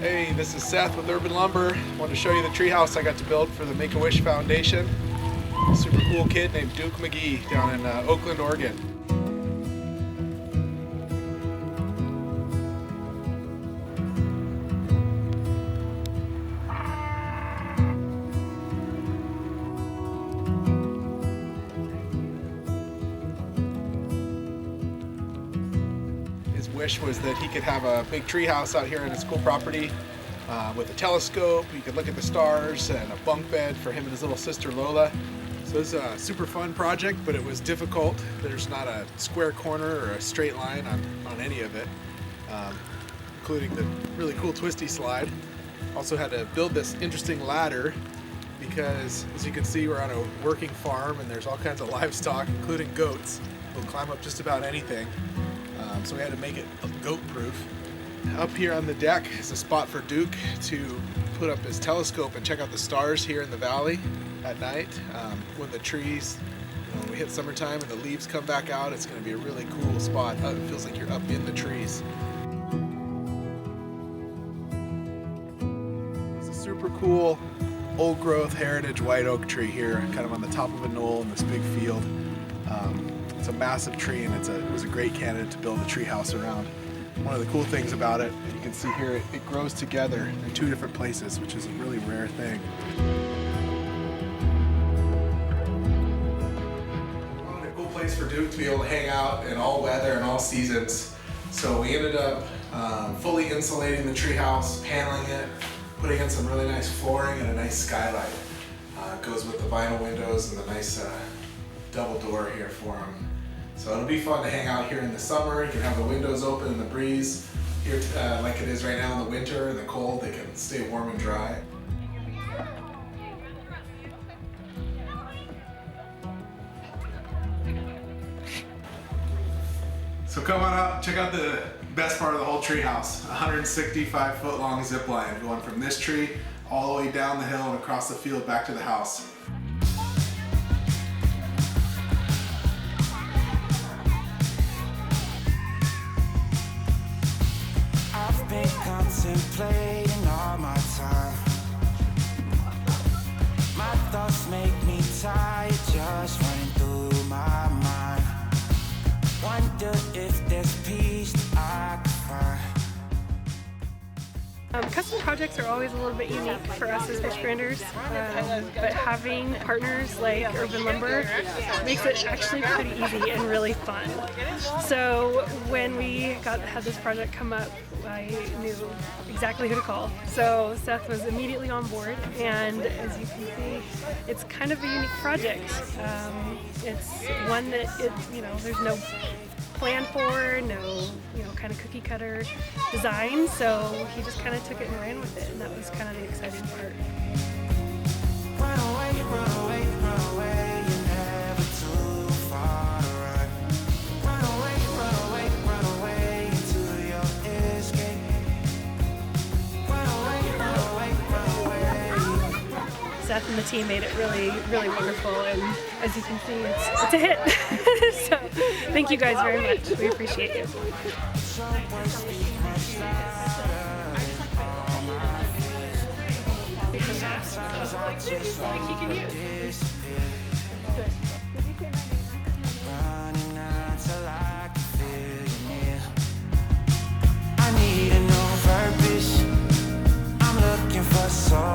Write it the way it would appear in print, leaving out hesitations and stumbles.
Hey, this is Seth with Urban Lumber. Wanted to show you the treehouse I got to build for the Make-A-Wish Foundation. A super cool kid named Duke McGee down in Oakland, Oregon. His wish was that he could have a big treehouse out here on his cool property with a telescope. You could look at the stars, and a bunk bed for him and his little sister Lola. So it was a super fun project, but it was difficult. There's not a square corner or a straight line on any of it, including the really cool twisty slide. Also had to build this interesting ladder because, as you can see, we're on a working farm and there's all kinds of livestock, including goats. We'll climb up just about anything. So we had to make it goat-proof. Up here on the deck is a spot for Duke to put up his telescope and check out the stars here in the valley at night. When the trees, when we hit summertime and the leaves come back out, it's going to be a really cool spot. It feels like you're up in the trees. It's a super cool old growth heritage white oak tree here, kind of on the top of a knoll in this big field. It's a massive tree, and it was a great candidate to build a tree house around. One of the cool things about it, you can see here, it grows together in two different places, which is a really rare thing. A cool place for Duke to be able to hang out in all weather and all seasons. So we ended up fully insulating the tree house, paneling it, putting in some really nice flooring and a nice skylight. It goes with the vinyl windows and the nice double door here for him. So it'll be fun to hang out here in the summer. You can have the windows open and the breeze here like it is right now in the winter and the cold. They can stay warm and dry. So come on up, check out the best part of the whole tree house. 165-foot long zip line going from this tree all the way down the hill and across the field back to the house. Contemplating all my time. My thoughts make me tired, just running through my mind. Wonder if there's peace that I could find. Custom projects are always a little bit unique for us as fish branders, but having partners like Urban Lumber makes it actually pretty easy and really fun. So when we had this project come up, I knew exactly who to call. So Seth was immediately on board, and as you can see, it's kind of a unique project. It's one that there's no plan for, no kind of cookie cutter design, so he just kind of took it and ran with it, and that was kind of the exciting part. Run away, run away, run away, you're never too far to run. Run away, run away, run away into your escape. Run away, run away, run away. Seth and the team made it really, really wonderful, and as you can see, it's a hit. So thank you guys very much. We appreciate you. I need a new purpose. I'm looking for soul.